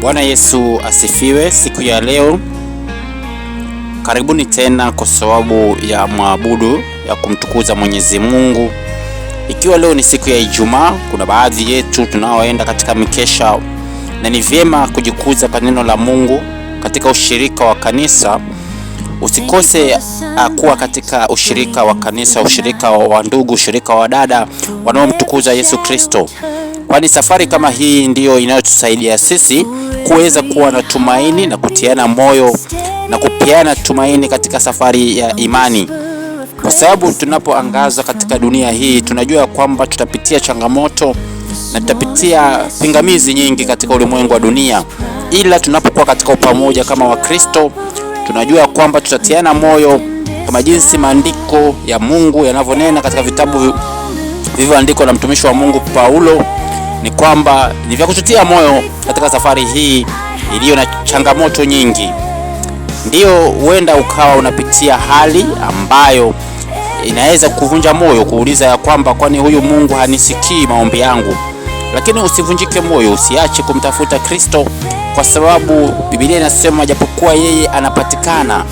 Bwana Yesu asifiwe. Siku ya leo karibuni tena kwa sababu ya maabudu ya kumtukuza Mwenyezi Mungu. Ikiwa leo ni siku ya Ijumaa, kuna baadhi yetu tunaoenda katika mikesha, na ni vyema kujikuza kwa neno la Mungu katika ushirika wa kanisa. Usikose kuwa katika ushirika wa kanisa, ushirika wa ndugu, ushirika wa dada wanaomtukuza Yesu Kristo, kwani safari kama hii ndiyo inayotusaidia sisi kuweza kuwa na tumaini na kutiana moyo na kupeana tumaini katika safari ya imani. Kwa sababu tunapoangaza katika dunia hii, tunajua kwamba tutapitia changamoto na tutapitia pingamizi nyingi katika ulimwengu wa dunia, ila tunapokuwa katika upamoja kama Wakristo, tunajua kwamba tutatiana moyo kama jinsi maandiko ya Mungu yanavyonena katika vitabu vilivyoandikwa na mtumishi wa Mungu Paulo, ni kwamba ni vya kututia moyo katika safari hii iliyo na changamoto nyingi. Ndio huenda ukawa unapitia hali ambayo inaweza kuvunja moyo, kuuliza ya kwamba kwani huyu Mungu hanisikii maombi yangu? Lakini usivunjike moyo, usiache kumtafuta Kristo, kwa sababu Biblia inasema japokuwa yeye anapatikana.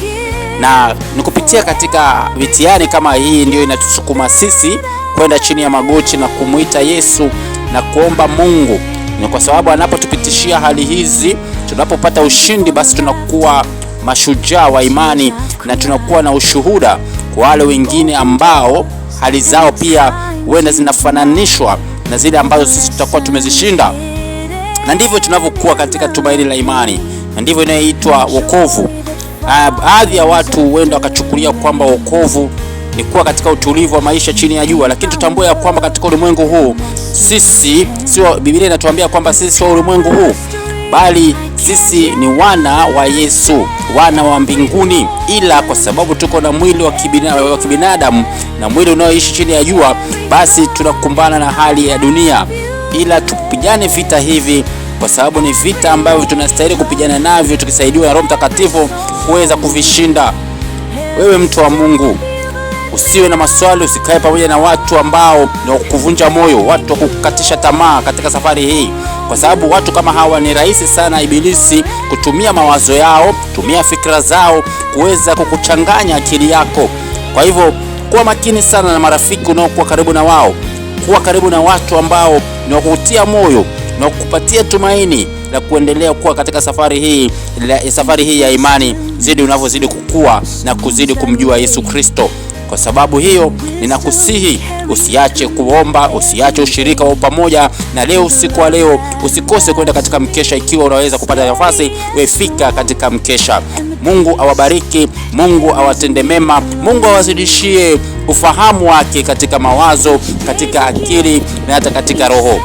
Na nikupitia katika mitihani kama hii ndio inatusukuma sisi kwenda chini ya magoti na kumuita Yesu na kuomba Mungu. Ni kwa sababu anapotupitishia hali hizi, tunapopata ushindi, basi tunakuwa mashujaa wa imani na tunakuwa na ushuhuda kwa wale wengine ambao hali zao pia huenda zinafananishwa na zile ambazo sisi tutakuwa tumezishinda. Na ndivyo tunavyokuwa katika tumaini la imani, na ndivyo inayoitwa wokovu. Baadhi ya watu huenda wakachukulia kwamba wokovu ni kuwa katika utulivu wa maisha chini ya jua, lakini tutambue ya kwamba katika ulimwengu huu sisi sio, Biblia inatuambia kwamba sisi sio ulimwengu huu, bali sisi ni wana wa Yesu, wana wa mbinguni. Ila kwa sababu tuko na mwili wa kibinadamu na mwili unaoishi chini ya jua, basi tunakumbana na hali ya dunia. Ila tupigane vita hivi, kwa sababu ni vita ambavyo tunastahili kupigana navyo tukisaidiwa na Roho Mtakatifu kuweza kuvishinda. Wewe mtu wa Mungu, usiwe na maswali, usikae pamoja na watu ambao ni kukuvunja moyo, watu wa kukatisha tamaa katika safari hii, kwa sababu watu kama hawa ni rahisi sana Ibilisi kutumia mawazo yao, kutumia fikra zao kuweza kukuchanganya akili yako. Kwa hivyo kuwa makini sana na marafiki unaokuwa karibu na wao. Kuwa karibu na watu ambao ni wakukutia moyo na kukupatia tumaini la kuendelea kuwa katika safari hii ya imani, zidi unavyozidi kukua na kuzidi kumjua Yesu Kristo. Kwa sababu hiyo ninakusihi usiache kuomba, usiache ushirika wa pamoja. Na leo, usiku wa leo, usikose kwenda katika mkesha. Ikiwa unaweza kupata nafasi, wefika katika mkesha. Mungu awabariki, Mungu awatende mema, Mungu awazidishie ufahamu wake katika mawazo, katika akili na hata katika roho.